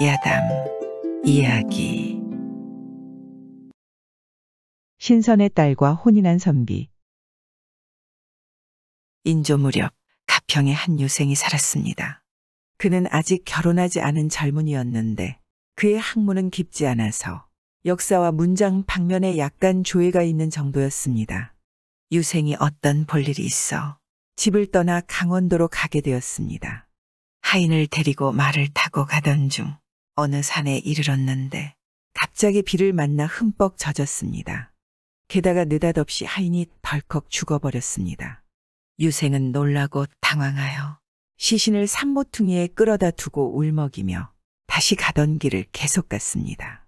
야담 이야기. 신선의 딸과 혼인한 선비. 인조 무렵 가평에 한 유생이 살았습니다. 그는 아직 결혼하지 않은 젊은이였는데 그의 학문은 깊지 않아서 역사와 문장 방면에 약간 조예가 있는 정도였습니다. 유생이 어떤 볼일이 있어 집을 떠나 강원도로 가게 되었습니다. 하인을 데리고 말을 타고 가던 중 어느 산에 이르렀는데 갑자기 비를 만나 흠뻑 젖었습니다. 게다가 느닷없이 하인이 덜컥 죽어버렸습니다. 유생은 놀라고 당황하여 시신을 산모퉁이에 끌어다 두고 울먹이며 다시 가던 길을 계속 갔습니다.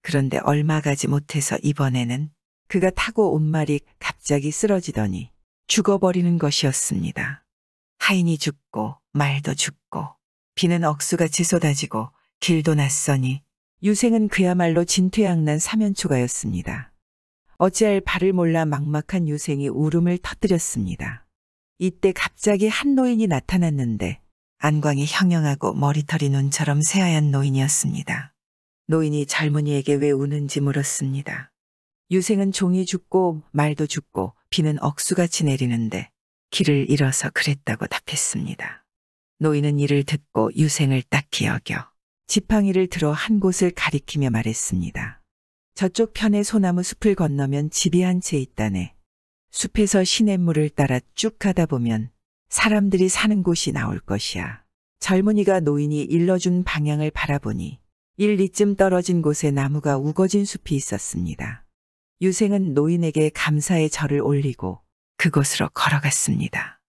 그런데 얼마 가지 못해서 이번에는 그가 타고 온 말이 갑자기 쓰러지더니 죽어버리는 것이었습니다. 하인이 죽고 말도 죽고 비는 억수같이 쏟아지고 길도 낯서니 유생은 그야말로 진퇴양난 사면초가였습니다. 어찌할 바를 몰라 막막한 유생이 울음을 터뜨렸습니다. 이때 갑자기 한 노인이 나타났는데 안광이 형형하고 머리털이 눈처럼 새하얀 노인이었습니다. 노인이 젊은이에게 왜 우는지 물었습니다. 유생은 종이 죽고 말도 죽고 비는 억수같이 내리는데 길을 잃어서 그랬다고 답했습니다. 노인은 이를 듣고 유생을 딱히 여겨 지팡이를 들어 한 곳을 가리키며 말했습니다. 저쪽 편의 소나무 숲을 건너면 집이 한 채 있다네. 숲에서 시냇물을 따라 쭉 가다 보면 사람들이 사는 곳이 나올 것이야. 젊은이가 노인이 일러준 방향을 바라보니 1, 2쯤 떨어진 곳에 나무가 우거진 숲이 있었습니다. 유생은 노인에게 감사의 절을 올리고 그곳으로 걸어갔습니다.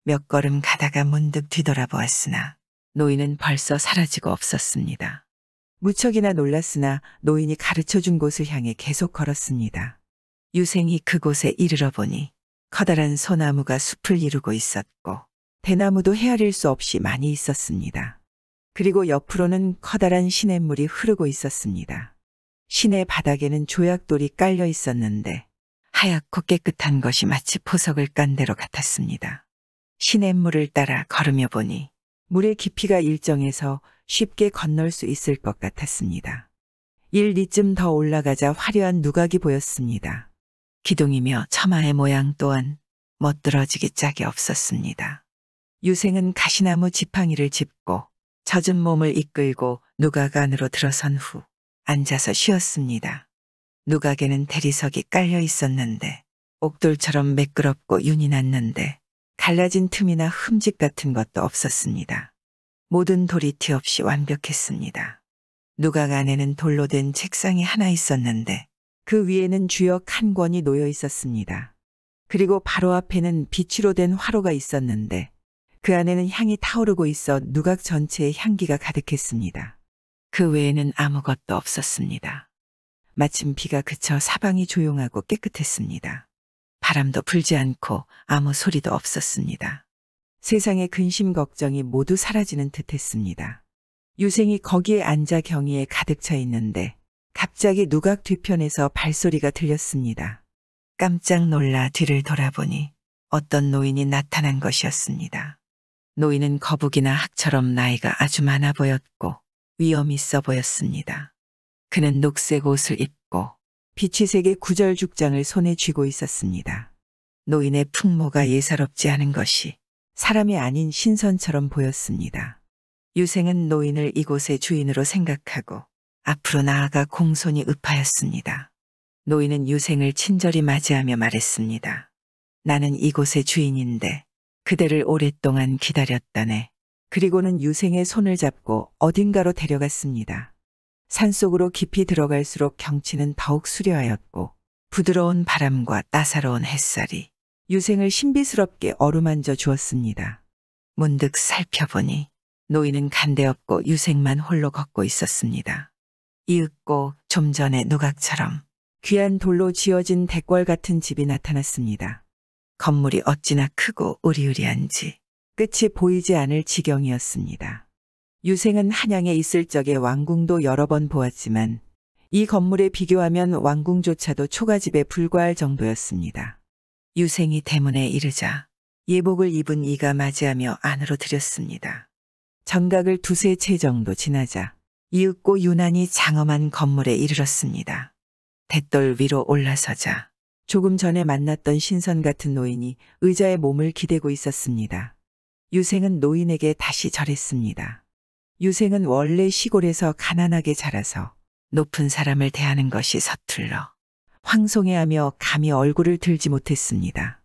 몇 걸음 가다가 문득 뒤돌아보았으나 노인은 벌써 사라지고 없었습니다. 무척이나 놀랐으나 노인이 가르쳐준 곳을 향해 계속 걸었습니다. 유생이 그곳에 이르러 보니 커다란 소나무가 숲을 이루고 있었고 대나무도 헤아릴 수 없이 많이 있었습니다. 그리고 옆으로는 커다란 시냇물이 흐르고 있었습니다. 시내 바닥에는 조약돌이 깔려 있었는데 하얗고 깨끗한 것이 마치 포석을 깐 대로 같았습니다. 시냇물을 따라 걸으며 보니 물의 깊이가 일정해서 쉽게 건널 수 있을 것 같았습니다. 1, 2쯤 더 올라가자 화려한 누각이 보였습니다. 기둥이며 처마의 모양 또한 멋들어지기 짝이 없었습니다. 유생은 가시나무 지팡이를 짚고 젖은 몸을 이끌고 누각 안으로 들어선 후 앉아서 쉬었습니다. 누각에는 대리석이 깔려 있었는데 옥돌처럼 매끄럽고 윤이 났는데 갈라진 틈이나 흠집 같은 것도 없었습니다. 모든 돌이 티 없이 완벽했습니다. 누각 안에는 돌로 된 책상이 하나 있었는데 그 위에는 주역 한 권이 놓여 있었습니다. 그리고 바로 앞에는 비치로 된 화로가 있었는데 그 안에는 향이 타오르고 있어 누각 전체에 향기가 가득했습니다. 그 외에는 아무것도 없었습니다. 마침 비가 그쳐 사방이 조용하고 깨끗했습니다. 바람도 불지 않고 아무 소리도 없었습니다. 세상의 근심 걱정이 모두 사라지는 듯했습니다. 유생이 거기에 앉아 경의에 가득 차 있는데 갑자기 누각 뒤편에서 발소리가 들렸습니다. 깜짝 놀라 뒤를 돌아보니 어떤 노인이 나타난 것이었습니다. 노인은 거북이나 학처럼 나이가 아주 많아 보였고 위험 있어 보였습니다. 그는 녹색 옷을 입고 비치색의 구절죽장을 손에 쥐고 있었습니다. 노인의 풍모가 예사롭지 않은 것이 사람이 아닌 신선처럼 보였습니다. 유생은 노인을 이곳의 주인으로 생각하고 앞으로 나아가 공손히 읍하였습니다. 노인은 유생을 친절히 맞이하며 말했습니다. 나는 이곳의 주인인데 그대를 오랫동안 기다렸다네. 그리고는 유생의 손을 잡고 어딘가로 데려갔습니다. 산속으로 깊이 들어갈수록 경치는 더욱 수려하였고 부드러운 바람과 따사로운 햇살이 유생을 신비스럽게 어루만져 주었습니다. 문득 살펴보니 노인은 간데없고 유생만 홀로 걷고 있었습니다. 이윽고 좀 전에 누각처럼 귀한 돌로 지어진 대궐 같은 집이 나타났습니다. 건물이 어찌나 크고 으리으리한지 끝이 보이지 않을 지경이었습니다. 유생은 한양에 있을 적에 왕궁도 여러 번 보았지만 이 건물에 비교하면 왕궁조차도 초가집에 불과할 정도였습니다. 유생이 대문에 이르자 예복을 입은 이가 맞이하며 안으로 들였습니다. 정각을 두세 채 정도 지나자 이윽고 유난히 장엄한 건물에 이르렀습니다. 돛돌 위로 올라서자 조금 전에 만났던 신선 같은 노인이 의자에 몸을 기대고 있었습니다. 유생은 노인에게 다시 절했습니다. 유생은 원래 시골에서 가난하게 자라서 높은 사람을 대하는 것이 서툴러 황송해하며 감히 얼굴을 들지 못했습니다.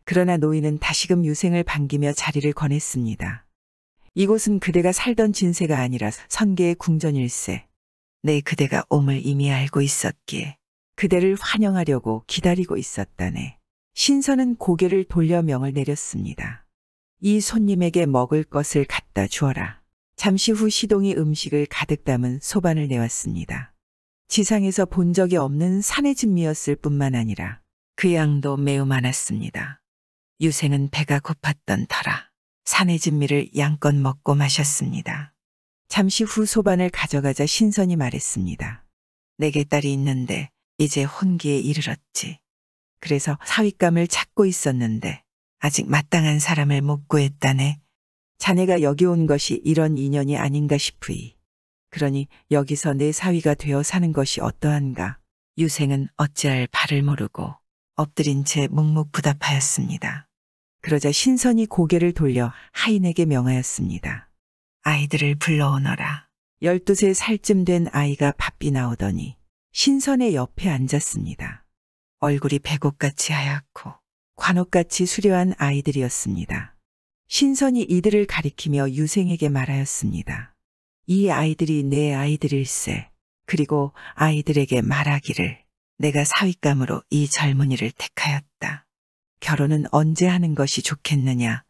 그러나 노인은 다시금 유생을 반기며 자리를 권했습니다. 이곳은 그대가 살던 진세가 아니라 선계의 궁전일세. 내 그대가 옴을 이미 알고 있었기에 그대를 환영하려고 기다리고 있었다네. 신선은 고개를 돌려 명을 내렸습니다. 이 손님에게 먹을 것을 갖다 주어라. 잠시 후 시동이 음식을 가득 담은 소반을 내왔습니다. 지상에서 본 적이 없는 산의 진미였을 뿐만 아니라 그 양도 매우 많았습니다. 유생은 배가 고팠던 터라 산의 진미를 양껏 먹고 마셨습니다. 잠시 후 소반을 가져가자 신선이 말했습니다. 내게 딸이 있는데 이제 혼기에 이르렀지. 그래서 사윗감을 찾고 있었는데 아직 마땅한 사람을 못 구했다네. 자네가 여기 온 것이 이런 인연이 아닌가 싶으이. 그러니 여기서 내 사위가 되어 사는 것이 어떠한가. 유생은 어찌할 바를 모르고 엎드린 채 묵묵부답하였습니다. 그러자 신선이 고개를 돌려 하인에게 명하였습니다. 아이들을 불러오너라. 12세 살쯤 된 아이가 바삐 나오더니 신선의 옆에 앉았습니다. 얼굴이 배곡같이 하얗고 관옥같이 수려한 아이들이었습니다. 신선이 이들을 가리키며 유생에게 말하였습니다. 이 아이들이 내 아이들일세. 그리고 아이들에게 말하기를 내가 사윗감으로 이 젊은이를 택하였다. 결혼은 언제 하는 것이 좋겠느냐.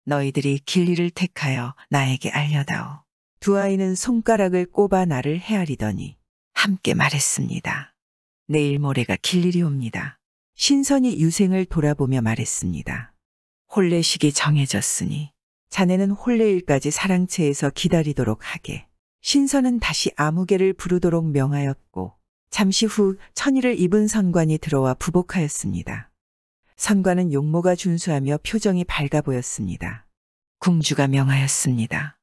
너희들이 길리를 택하여 나에게 알려다오. 두 아이는 손가락을 꼽아 나를 헤아리더니 함께 말했습니다. 내일 모레가 길일이 옵니다. 신선이 유생을 돌아보며 말했습니다. 혼례식이 정해졌으니 자네는 혼례일까지 사랑채에서 기다리도록 하게. 신선은 다시 아무개를 부르도록 명하였고 잠시 후 천의를 입은 선관이 들어와 부복하였습니다. 선관은 용모가 준수하며 표정이 밝아 보였습니다. 궁주가 명하였습니다.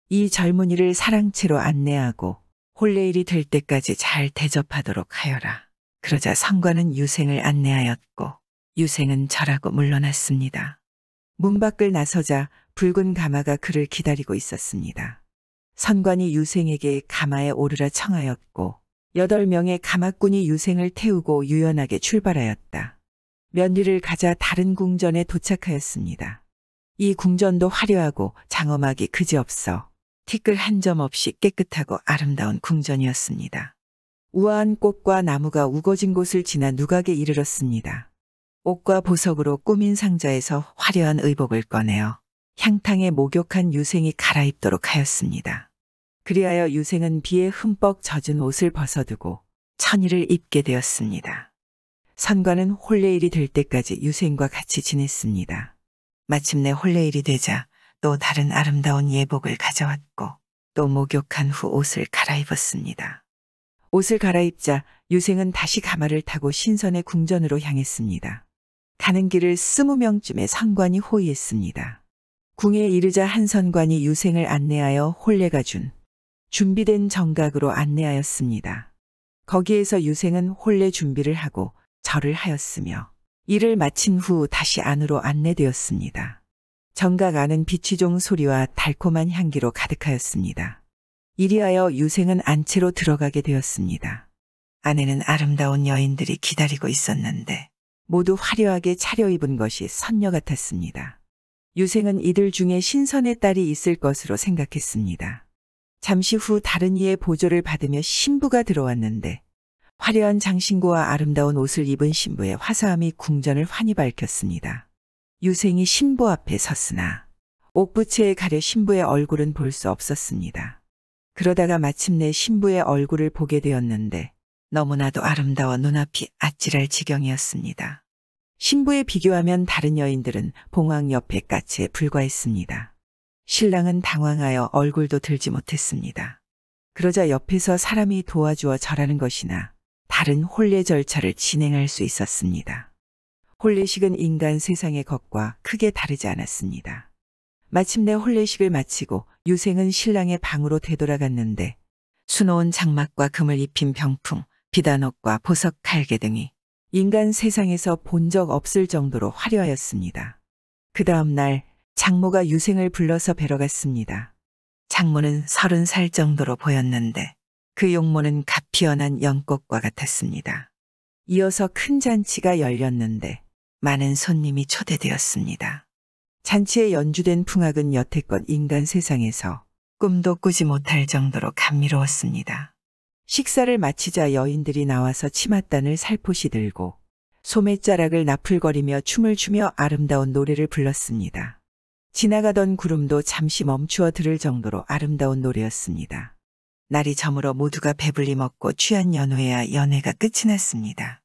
이 젊은이를 사랑채로 안내하고 혼례일이 될 때까지 잘 대접하도록 하여라. 그러자 선관은 유생을 안내하였고 유생은 절하고 물러났습니다. 문 밖을 나서자 붉은 가마가 그를 기다리고 있었습니다. 선관이 유생에게 가마에 오르라 청하였고 8명의 가마꾼이 유생을 태우고 유연하게 출발하였다. 면리를 가자 다른 궁전에 도착하였습니다. 이 궁전도 화려하고 장엄하기 그지없어 티끌 한 점 없이 깨끗하고 아름다운 궁전이었습니다. 우아한 꽃과 나무가 우거진 곳을 지나 누각에 이르렀습니다. 옷과 보석으로 꾸민 상자에서 화려한 의복을 꺼내어 향탕에 목욕한 유생이 갈아입도록 하였습니다. 그리하여 유생은 비에 흠뻑 젖은 옷을 벗어두고 천의를 입게 되었습니다. 선관은 혼례일이 될 때까지 유생과 같이 지냈습니다. 마침내 혼례일이 되자 또 다른 아름다운 예복을 가져왔고 또 목욕한 후 옷을 갈아입었습니다. 옷을 갈아입자 유생은 다시 가마를 타고 신선의 궁전으로 향했습니다. 가는 길을 20명쯤의 선관이 호위했습니다. 궁에 이르자 한 선관이 유생을 안내하여 혼례가 준 준비된 정각으로 안내하였습니다. 거기에서 유생은 혼례 준비를 하고 절을 하였으며 이를 마친 후 다시 안으로 안내되었습니다. 정각 안은 비취종 소리와 달콤한 향기로 가득하였습니다. 이리하여 유생은 안채로 들어가게 되었습니다. 안에는 아름다운 여인들이 기다리고 있었는데 모두 화려하게 차려입은 것이 선녀 같았습니다. 유생은 이들 중에 신선의 딸이 있을 것으로 생각했습니다. 잠시 후 다른 이의 보조를 받으며 신부가 들어왔는데 화려한 장신구와 아름다운 옷을 입은 신부의 화사함이 궁전을 환히 밝혔습니다. 유생이 신부 앞에 섰으나 옥부채에 가려 신부의 얼굴은 볼 수 없었습니다. 그러다가 마침내 신부의 얼굴을 보게 되었는데 너무나도 아름다워 눈앞이 아찔할 지경이었습니다. 신부에 비교하면 다른 여인들은 봉황 옆에 까치에 불과했습니다. 신랑은 당황하여 얼굴도 들지 못했습니다. 그러자 옆에서 사람이 도와주어 절하는 것이나 다른 혼례 절차를 진행할 수 있었습니다. 혼례식은 인간 세상의 것과 크게 다르지 않았습니다. 마침내 혼례식을 마치고 유생은 신랑의 방으로 되돌아갔는데 수놓은 장막과 금을 입힌 병풍, 비단옷과 보석 칼개 등이 인간 세상에서 본 적 없을 정도로 화려하였습니다. 그 다음 날 장모가 유생을 불러서 뵈러 갔습니다. 장모는 30살 정도로 보였는데 그 용모는 갓 피어난 연꽃과 같았습니다. 이어서 큰 잔치가 열렸는데 많은 손님이 초대되었습니다. 잔치에 연주된 풍악은 여태껏 인간 세상에서 꿈도 꾸지 못할 정도로 감미로웠습니다. 식사를 마치자 여인들이 나와서 치맛단을 살포시 들고 소매자락을 나풀거리며 춤을 추며 아름다운 노래를 불렀습니다. 지나가던 구름도 잠시 멈추어 들을 정도로 아름다운 노래였습니다. 날이 저물어 모두가 배불리 먹고 취한 연회야 연회가 끝이 났습니다.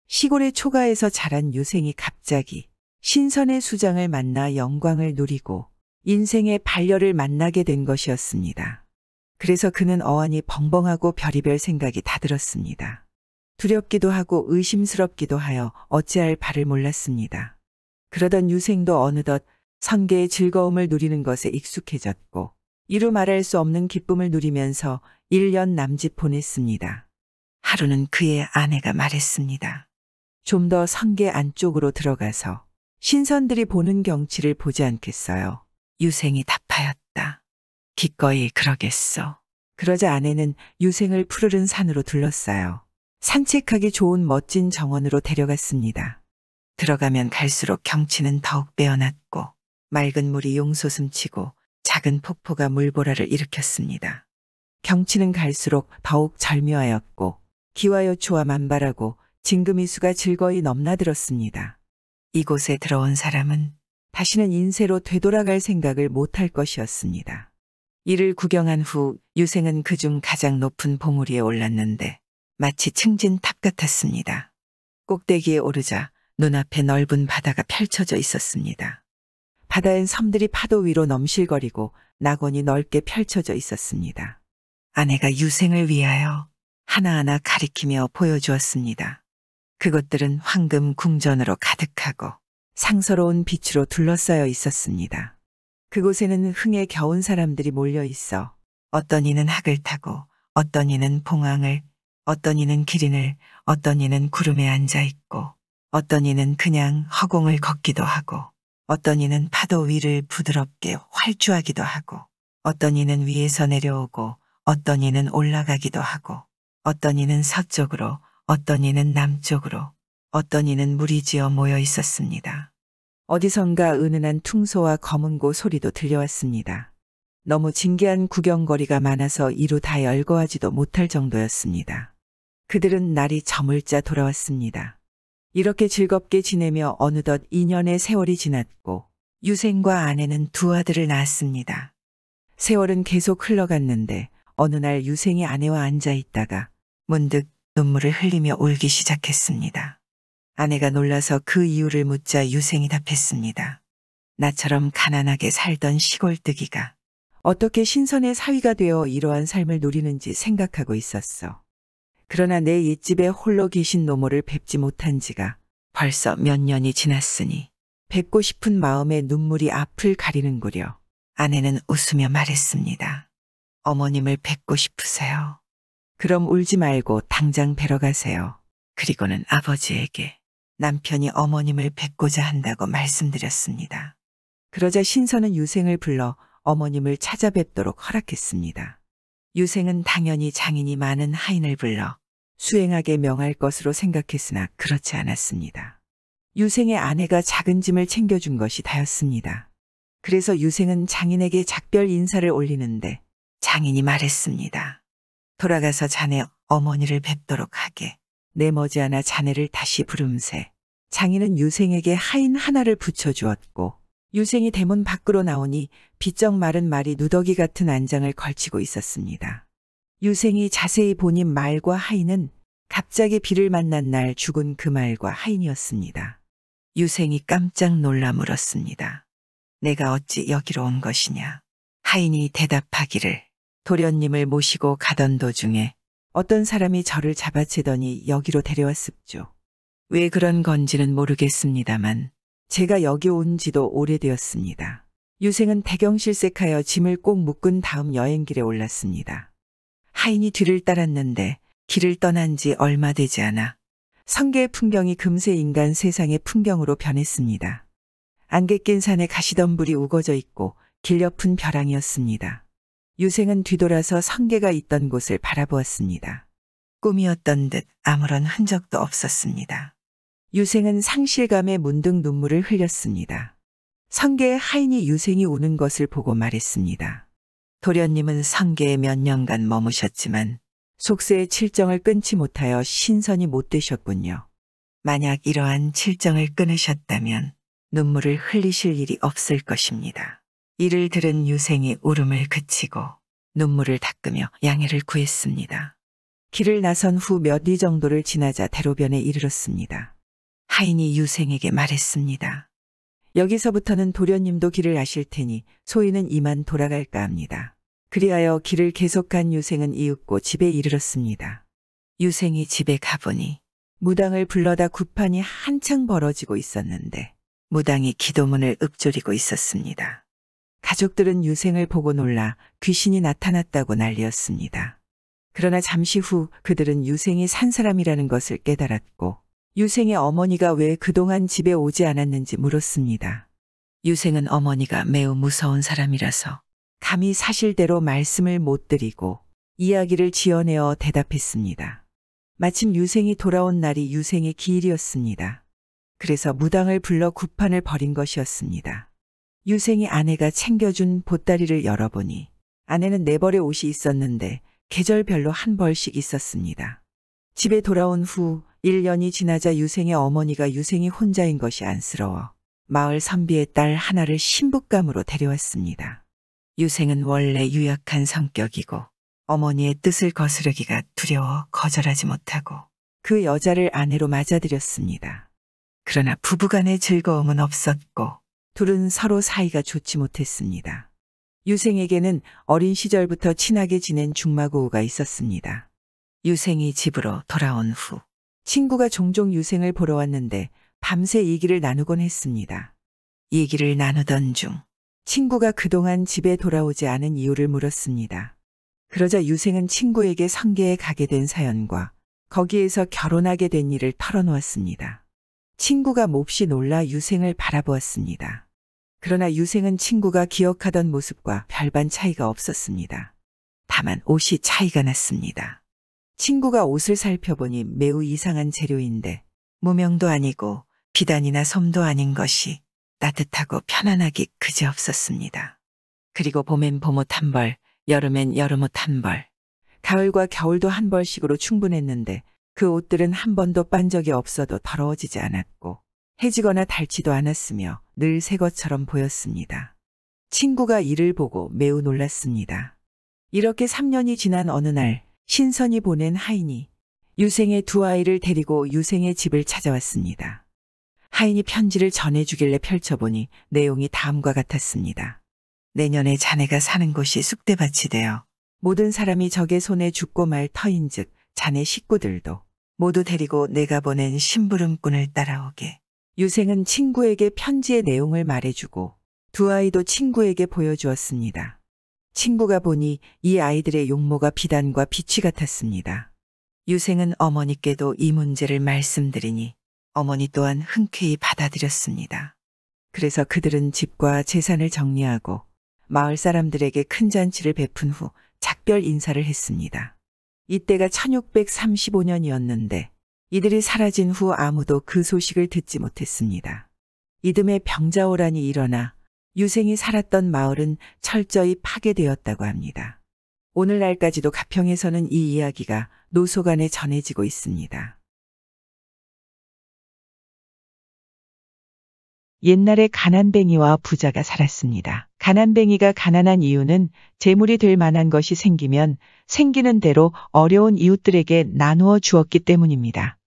시골의 초가에서 자란 유생이 갑자기 신선의 수장을 만나 영광을 누리고 인생의 반려를 만나게 된 것이었습니다. 그래서 그는 어안이 벙벙하고 별의별 생각이 다 들었습니다. 두렵기도 하고 의심스럽기도 하여 어찌할 바를 몰랐습니다. 그러던 유생도 어느덧 선계의 즐거움을 누리는 것에 익숙해졌고 이루 말할 수 없는 기쁨을 누리면서 1년 남짓 보냈습니다. 하루는 그의 아내가 말했습니다. 좀 더 선계 안쪽으로 들어가서 신선들이 보는 경치를 보지 않겠어요? 유생이 답하였다. 기꺼이 그러겠소. 그러자 아내는 유생을 푸르른 산으로 둘러싸요. 산책하기 좋은 멋진 정원으로 데려갔습니다. 들어가면 갈수록 경치는 더욱 빼어났고 맑은 물이 용솟음치고 작은 폭포가 물보라를 일으켰습니다. 경치는 갈수록 더욱 절묘하였고 기와요초와 만발하고 징금이수가 즐거이 넘나들었습니다. 이곳에 들어온 사람은 다시는 인세로 되돌아갈 생각을 못할 것이었습니다. 이를 구경한 후 유생은 그중 가장 높은 봉우리에 올랐는데 마치 층진탑 같았습니다. 꼭대기에 오르자 눈앞에 넓은 바다가 펼쳐져 있었습니다. 바다엔 섬들이 파도 위로 넘실거리고 낙원이 넓게 펼쳐져 있었습니다. 아내가 유생을 위하여 하나하나 가리키며 보여주었습니다. 그것들은 황금 궁전으로 가득하고 상서로운 빛으로 둘러싸여 있었습니다. 그곳에는 흥에 겨운 사람들이 몰려 있어 어떤 이는 학을 타고 어떤 이는 봉황을, 어떤 이는 기린을, 어떤 이는 구름에 앉아 있고 어떤 이는 그냥 허공을 걷기도 하고 어떤 이는 파도 위를 부드럽게 활주하기도 하고 어떤 이는 위에서 내려오고 어떤 이는 올라가기도 하고 어떤 이는 서쪽으로 어떤 이는 남쪽으로 어떤 이는 무리 지어 모여 있었습니다. 어디선가 은은한 퉁소와 검은고 소리도 들려왔습니다. 너무 진귀한 구경거리가 많아서 이루 다 열거하지도 못할 정도였습니다. 그들은 날이 저물자 돌아왔습니다. 이렇게 즐겁게 지내며 어느덧 2년의 세월이 지났고 유생과 아내는 두 아들을 낳았습니다. 세월은 계속 흘러갔는데 어느 날 유생이 아내와 앉아 있다가 문득 눈물을 흘리며 울기 시작했습니다. 아내가 놀라서 그 이유를 묻자 유생이 답했습니다. 나처럼 가난하게 살던 시골뜨기가 어떻게 신선의 사위가 되어 이러한 삶을 누리는지 생각하고 있었어. 그러나 내 옛집에 홀로 계신 노모를 뵙지 못한 지가 벌써 몇 년이 지났으니 뵙고 싶은 마음에 눈물이 앞을 가리는구려. 아내는 웃으며 말했습니다. 어머님을 뵙고 싶으세요? 그럼 울지 말고 당장 뵈러 가세요. 그리고는 아버지에게 남편이 어머님을 뵙고자 한다고 말씀드렸습니다. 그러자 신선은 유생을 불러 어머님을 찾아뵙도록 허락했습니다. 유생은 당연히 장인이 많은 하인을 불러 수행하게 명할 것으로 생각했으나 그렇지 않았습니다. 유생의 아내가 작은 짐을 챙겨준 것이 다였습니다. 그래서 유생은 장인에게 작별 인사를 올리는데 장인이 말했습니다. 돌아가서 자네 어머니를 뵙도록 하게. 내 머지않아 자네를 다시 부름세. 장인은 유생에게 하인 하나를 붙여주었고 유생이 대문 밖으로 나오니 비쩍 마른 말이 누더기 같은 안장을 걸치고 있었습니다. 유생이 자세히 보니 말과 하인은 갑자기 비를 만난 날 죽은 그 말과 하인이었습니다. 유생이 깜짝 놀라 물었습니다. 내가 어찌 여기로 온 것이냐. 하인이 대답하기를 도련님을 모시고 가던 도중에 어떤 사람이 저를 잡아채더니 여기로 데려왔습죠. 왜 그런 건지는 모르겠습니다만 제가 여기 온 지도 오래되었습니다. 유생은 대경실색하여 짐을 꼭 묶은 다음 여행길에 올랐습니다. 하인이 뒤를 따랐는데 길을 떠난 지 얼마 되지 않아 성계의 풍경이 금세 인간 세상의 풍경으로 변했습니다. 안개 낀 산에 가시덤불이 우거져 있고 길 옆은 벼랑이었습니다. 유생은 뒤돌아서 성계가 있던 곳을 바라보았습니다. 꿈이었던 듯 아무런 흔적도 없었습니다. 유생은 상실감에 문득 눈물을 흘렸습니다. 성계의 하인이 유생이 우는 것을 보고 말했습니다. 도련님은 성계에 몇 년간 머무셨지만 속세의 칠정을 끊지 못하여 신선이 못 되셨군요. 만약 이러한 칠정을 끊으셨다면 눈물을 흘리실 일이 없을 것입니다. 이를 들은 유생이 울음을 그치고 눈물을 닦으며 양해를 구했습니다. 길을 나선 후 몇 리 정도를 지나자 대로변에 이르렀습니다. 하인이 유생에게 말했습니다. 여기서부터는 도련님도 길을 아실 테니 소인은 이만 돌아갈까 합니다. 그리하여 길을 계속 간 유생은 이윽고 집에 이르렀습니다. 유생이 집에 가보니 무당을 불러다 굿판이 한창 벌어지고 있었는데 무당이 기도문을 읊조리고 있었습니다. 가족들은 유생을 보고 놀라 귀신이 나타났다고 난리였습니다. 그러나 잠시 후 그들은 유생이 산 사람이라는 것을 깨달았고 유생의 어머니가 왜 그동안 집에 오지 않았는지 물었습니다. 유생은 어머니가 매우 무서운 사람이라서 감히 사실대로 말씀을 못 드리고 이야기를 지어내어 대답했습니다. 마침 유생이 돌아온 날이 유생의 기일이었습니다. 그래서 무당을 불러 굿판을 벌인 것이었습니다. 유생이 아내가 챙겨준 보따리를 열어보니 안에는 4벌의 옷이 있었는데 계절별로 한 벌씩 있었습니다. 집에 돌아온 후 1년이 지나자 유생의 어머니가 유생이 혼자인 것이 안쓰러워 마을 선비의 딸 하나를 신부감으로 데려왔습니다. 유생은 원래 유약한 성격이고 어머니의 뜻을 거스르기가 두려워 거절하지 못하고 그 여자를 아내로 맞아들였습니다. 그러나 부부간의 즐거움은 없었고 둘은 서로 사이가 좋지 못했습니다. 유생에게는 어린 시절부터 친하게 지낸 중마고우가 있었습니다. 유생이 집으로 돌아온 후 친구가 종종 유생을 보러 왔는데 밤새 얘기를 나누곤 했습니다. 얘기를 나누던 중 친구가 그동안 집에 돌아오지 않은 이유를 물었습니다. 그러자 유생은 친구에게 성계에 가게 된 사연과 거기에서 결혼하게 된 일을 털어놓았습니다. 친구가 몹시 놀라 유생을 바라보았습니다. 그러나 유생은 친구가 기억하던 모습과 별반 차이가 없었습니다. 다만 옷이 차이가 났습니다. 친구가 옷을 살펴보니 매우 이상한 재료인데 무명도 아니고 비단이나 솜도 아닌 것이 따뜻하고 편안하기 그지없었습니다. 그리고 봄엔 봄옷 한 벌, 여름엔 여름옷 한 벌, 가을과 겨울도 한 벌씩으로 충분했는데 그 옷들은 한 번도 빤 적이 없어도 더러워지지 않았고 해지거나 닳지도 않았으며 늘 새 것처럼 보였습니다. 친구가 이를 보고 매우 놀랐습니다. 이렇게 3년이 지난 어느 날 신선이 보낸 하인이 유생의 2아이를 데리고 유생의 집을 찾아왔습니다. 하인이 편지를 전해주길래 펼쳐보니 내용이 다음과 같았습니다. 내년에 자네가 사는 곳이 쑥대밭이 되어 모든 사람이 적의 손에 죽고 말 터인즉 자네 식구들도 모두 데리고 내가 보낸 심부름꾼을 따라오게. 유생은 친구에게 편지의 내용을 말해주고 2아이도 친구에게 보여주었습니다. 친구가 보니 이 아이들의 용모가 비단과 빛이 같았습니다. 유생은 어머니께도 이 문제를 말씀드리니 어머니 또한 흔쾌히 받아들였습니다. 그래서 그들은 집과 재산을 정리하고 마을 사람들에게 큰 잔치를 베푼 후 작별 인사를 했습니다. 이때가 1635년이었는데 이들이 사라진 후 아무도 그 소식을 듣지 못했습니다. 이듬해 병자호란이 일어나 유생이 살았던 마을은 철저히 파괴되었다고 합니다. 오늘날까지도 가평에서는 이 이야기가 노소간에 전해지고 있습니다. 옛날에 가난뱅이와 부자가 살았습니다. 가난뱅이가 가난한 이유는 재물이 될 만한 것이 생기면 생기는 대로 어려운 이웃들에게 나누어 주었기 때문입니다.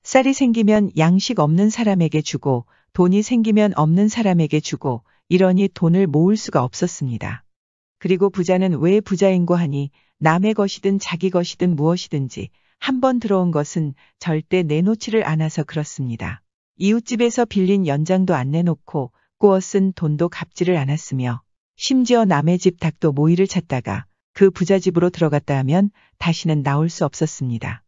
쌀이 생기면 양식 없는 사람에게 주고 돈이 생기면 없는 사람에게 주고 이러니 돈을 모을 수가 없었습니다. 그리고 부자는 왜 부자인고 하니 남의 것이든 자기 것이든 무엇이든지 한번 들어온 것은 절대 내놓지를 않아서 그렇습니다. 이웃집에서 빌린 연장도 안 내놓고 꾸어 쓴 돈도 갚지를 않았으며 심지어 남의 집 닭도 모이를 찾다가 그 부자 집으로 들어갔다 하면 다시는 나올 수 없었습니다.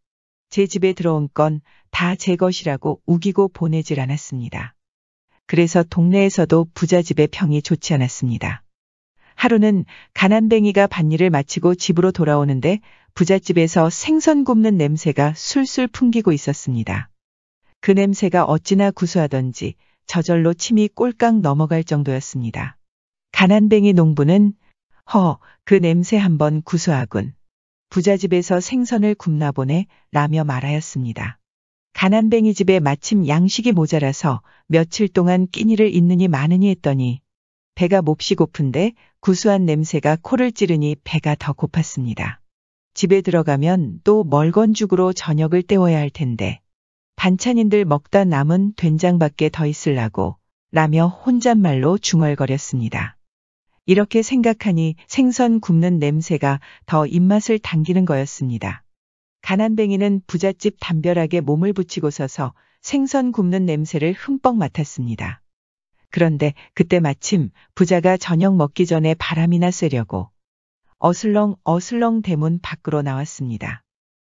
제 집에 들어온 건 다 제 것이라고 우기고 보내질 않았습니다. 그래서 동네에서도 부자 집의 평이 좋지 않았습니다. 하루는 가난뱅이가 밭일을 마치고 집으로 돌아오는데 부잣집에서 생선 굽는 냄새가 술술 풍기고 있었습니다. 그 냄새가 어찌나 구수하던지 저절로 침이 꼴깍 넘어갈 정도였습니다. 가난뱅이 농부는 그 냄새 한번 구수하군. 부잣집에서 생선을 굽나 보네 라며 말하였습니다. 가난뱅이 집에 마침 양식이 모자라서 며칠 동안 끼니를 있느니 마느니 했더니 배가 몹시 고픈데 구수한 냄새가 코를 찌르니 배가 더 고팠습니다. 집에 들어가면 또 멀건죽으로 저녁을 때워야 할 텐데 반찬인들 먹다 남은 된장밖에 더 있을라고 라며 혼잣말로 중얼거렸습니다. 이렇게 생각하니 생선 굽는 냄새가 더 입맛을 당기는 거였습니다. 가난뱅이는 부잣집 담벼락에 몸을 붙이고 서서 생선 굽는 냄새를 흠뻑 맡았습니다. 그런데 그때 마침 부자가 저녁 먹기 전에 바람이나 쐬려고 어슬렁 대문 밖으로 나왔습니다.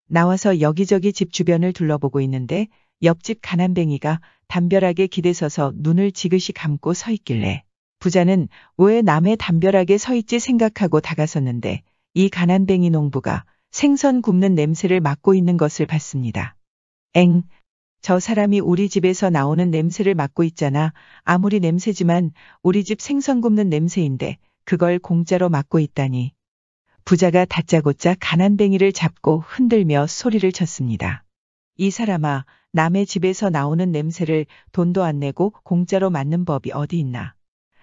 나와서 여기저기 집 주변을 둘러보고 있는데 옆집 가난뱅이가 담벼락에 기대서서 눈을 지그시 감고 서 있길래 부자는 왜 남의 담벼락에 서 있지 생각하고 다가섰는데 이 가난뱅이 농부가 생선 굽는 냄새를 맡고 있는 것을 봤습니다. 저 사람이 우리 집에서 나오는 냄새를 맡고 있잖아. 아무리 냄새지만 우리 집 생선 굽는 냄새인데 그걸 공짜로 맡고 있다니. 부자가 다짜고짜 가난뱅이를 잡고 흔들며 소리를 쳤습니다. 이 사람아, 남의 집에서 나오는 냄새를 돈도 안 내고 공짜로 맡는 법이 어디 있나.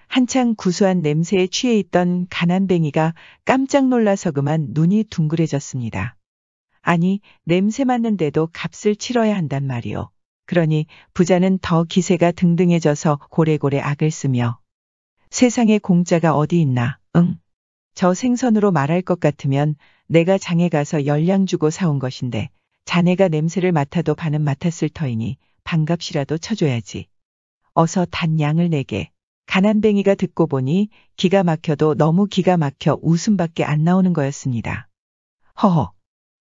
한창 구수한 냄새에 취해 있던 가난뱅이가 깜짝 놀라서 그만 눈이 둥그레졌습니다. 아니, 냄새 맡는데도 값을 치러야 한단 말이오. 그러니 부자는 더 기세가 등등해져서 고래고래 악을 쓰며 세상에 공짜가 어디 있나. 저 생선으로 말할 것 같으면 내가 장에 가서 열량 주고 사온 것인데 자네가 냄새를 맡아도 반은 맡았을 터이니 반값이라도 쳐줘야지. 어서 단 양을 내게. 가난뱅이가 듣고 보니 기가 막혀도 너무 기가 막혀 웃음밖에 안 나오는 거였습니다.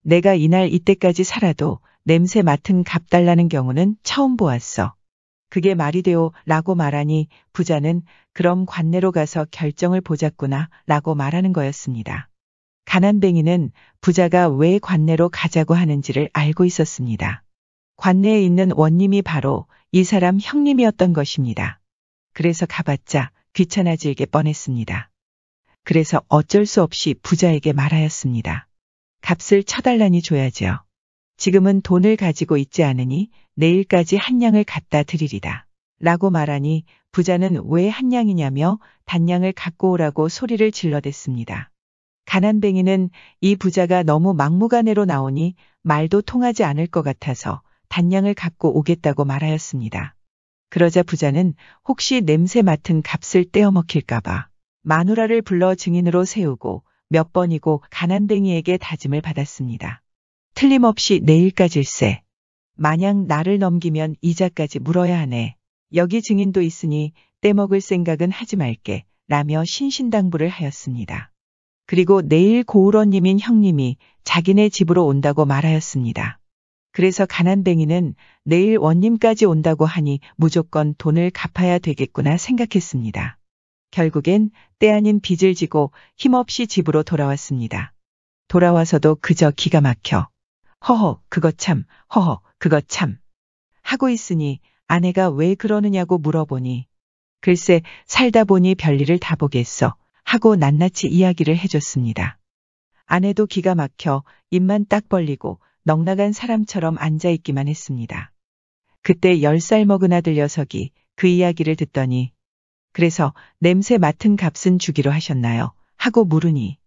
내가 이날 이때까지 살아도 냄새 맡은 값 달라는 경우는 처음 보았어. 그게 말이 되오 라고 말하니 부자는 그럼 관내로 가서 결정을 보자꾸나 라고 말하는 거였습니다. 가난뱅이는 부자가 왜 관내로 가자고 하는지를 알고 있었습니다. 관내에 있는 원님이 바로 이 사람 형님이었던 것입니다. 그래서 가봤자 귀찮아지게 뻔했습니다. 그래서 어쩔 수 없이 부자에게 말하였습니다. 값을 쳐달라니 줘야지요. 지금은 돈을 가지고 있지 않으니 내일까지 한 양을 갖다 드리리다. 라고 말하니 부자는 왜 한 양이냐며 단양을 갖고 오라고 소리를 질러댔습니다. 가난뱅이는 이 부자가 너무 막무가내로 나오니 말도 통하지 않을 것 같아서 단양을 갖고 오겠다고 말하였습니다. 그러자 부자는 혹시 냄새 맡은 값을 떼어먹힐까봐 마누라를 불러 증인으로 세우고 몇 번이고 가난뱅이에게 다짐을 받았습니다. 틀림없이 내일까지일세. 만약 나를 넘기면 이자까지 물어야 하네. 여기 증인도 있으니 떼먹을 생각은 하지 말게 라며 신신당부를 하였습니다. 그리고 내일 고을원님인 형님이 자기네 집으로 온다고 말하였습니다. 그래서 가난뱅이는 내일 원님까지 온다고 하니 무조건 돈을 갚아야 되겠구나 생각했습니다. 결국엔 때 아닌 빚을 지고 힘없이 집으로 돌아왔습니다. 돌아와서도 그저 기가 막혀 그거 참 하고 있으니 아내가 왜 그러느냐고 물어보니 글쎄 살다 보니 별일을 다 보겠어 하고 낱낱이 이야기를 해줬습니다. 아내도 기가 막혀 입만 딱 벌리고 넉나간 사람처럼 앉아있기만 했습니다. 그때 10살 먹은 아들 녀석이 그 이야기를 듣더니 그래서 냄새 맡은 값은 주기로 하셨나요? 하고 물으니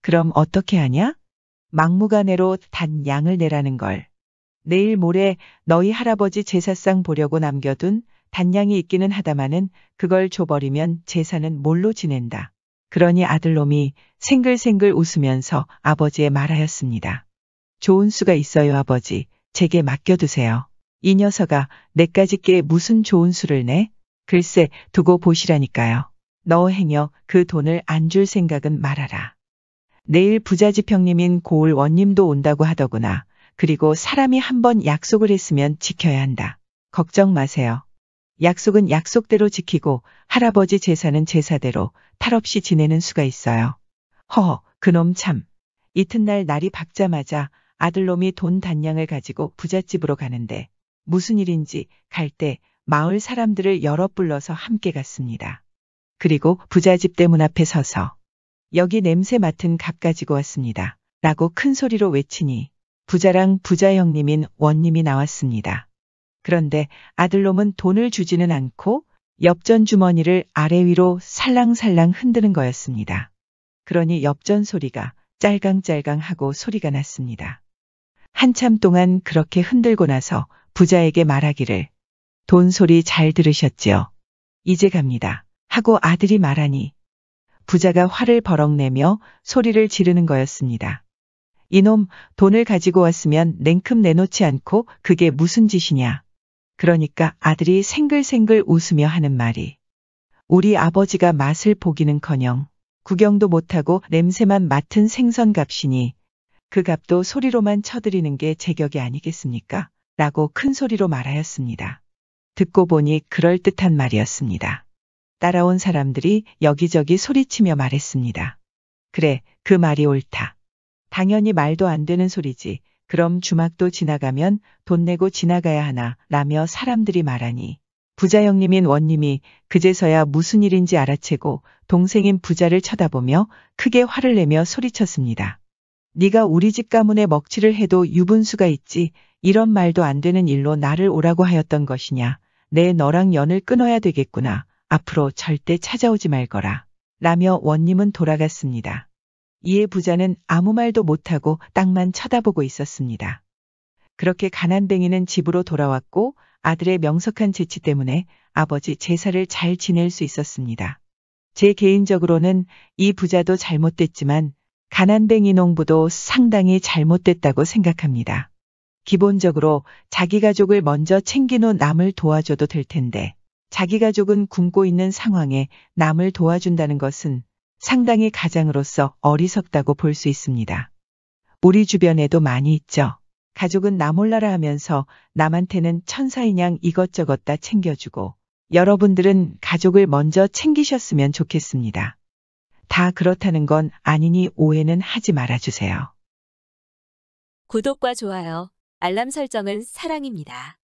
그럼 어떻게 하냐? 막무가내로 단 양을 내라는 걸. 내일 모레 너희 할아버지 제사상 보려고 남겨둔 단양이 있기는 하다마는 그걸 줘버리면 제사는 뭘로 지낸다. 그러니 아들놈이 생글생글 웃으면서 아버지에 말하였습니다. 좋은 수가 있어요 아버지. 제게 맡겨두세요. 이 녀석아 내까지 께 무슨 좋은 수를 내? 글쎄 두고 보시라니까요. 너 행여 그 돈을 안 줄 생각은 말아라. 내일 부자지평님인 고을 원님도 온다고 하더구나. 그리고 사람이 한번 약속을 했으면 지켜야 한다. 걱정 마세요. 약속은 약속대로 지키고 할아버지 제사는 제사대로 탈 없이 지내는 수가 있어요. 허허, 그놈 참. 이튿날 날이 밝자마자 아들놈이 돈 단량을 가지고 부잣집으로 가는데 무슨 일인지 갈 때 마을 사람들을 여러 불러서 함께 갔습니다. 그리고 부잣집 대문 앞에 서서 여기 냄새 맡은 값 가지고 왔습니다. 라고 큰 소리로 외치니 부자랑 부자 형님인 원님이 나왔습니다. 그런데 아들놈은 돈을 주지는 않고 엽전 주머니를 아래 위로 살랑살랑 흔드는 거였습니다. 그러니 엽전 소리가 짤강짤강하고 소리가 났습니다. 한참 동안 그렇게 흔들고 나서 부자에게 말하기를 돈 소리 잘 들으셨지요? 이제 갑니다. 하고 아들이 말하니 부자가 화를 버럭 내며 소리를 지르는 거였습니다. 이놈 돈을 가지고 왔으면 냉큼 내놓지 않고 그게 무슨 짓이냐. 그러니까 아들이 생글생글 웃으며 하는 말이 우리 아버지가 맛을 보기는커녕 구경도 못하고 냄새만 맡은 생선값이니 그 값도 소리로만 쳐드리는 게 제격이 아니겠습니까? 라고 큰 소리로 말하였습니다. 듣고 보니 그럴듯한 말이었습니다. 따라온 사람들이 여기저기 소리치며 말했습니다. 그래, 그 말이 옳다. 당연히 말도 안 되는 소리지. 그럼 주막도 지나가면 돈 내고 지나가야 하나 라며 사람들이 말하니 부자 형님인 원님이 그제서야 무슨 일인지 알아채고 동생인 부자를 쳐다보며 크게 화를 내며 소리쳤습니다. 네가 우리 집 가문에 먹칠을 해도 유분수가 있지 이런 말도 안 되는 일로 나를 오라고 하였던 것이냐. 내 너랑 연을 끊어야 되겠구나. 앞으로 절대 찾아오지 말거라. 라며 원님은 돌아갔습니다. 이에 부자는 아무 말도 못하고 땅만 쳐다보고 있었습니다. 그렇게 가난뱅이는 집으로 돌아왔고 아들의 명석한 재치 때문에 아버지 제사를 잘 지낼 수 있었습니다. 제 개인적으로는 이 부자도 잘못됐지만 가난뱅이 농부도 상당히 잘못됐다고 생각합니다. 기본적으로 자기 가족을 먼저 챙긴 후 남을 도와줘도 될 텐데 자기 가족은 굶고 있는 상황에 남을 도와준다는 것은 상당히 가장으로서 어리석다고 볼 수 있습니다. 우리 주변에도 많이 있죠. 가족은 나 몰라라 하면서 남한테는 천사인양 이것저것 다 챙겨주고 여러분들은 가족을 먼저 챙기셨으면 좋겠습니다. 다 그렇다는 건 아니니 오해는 하지 말아주세요. 구독과 좋아요, 알람 설정은 사랑입니다.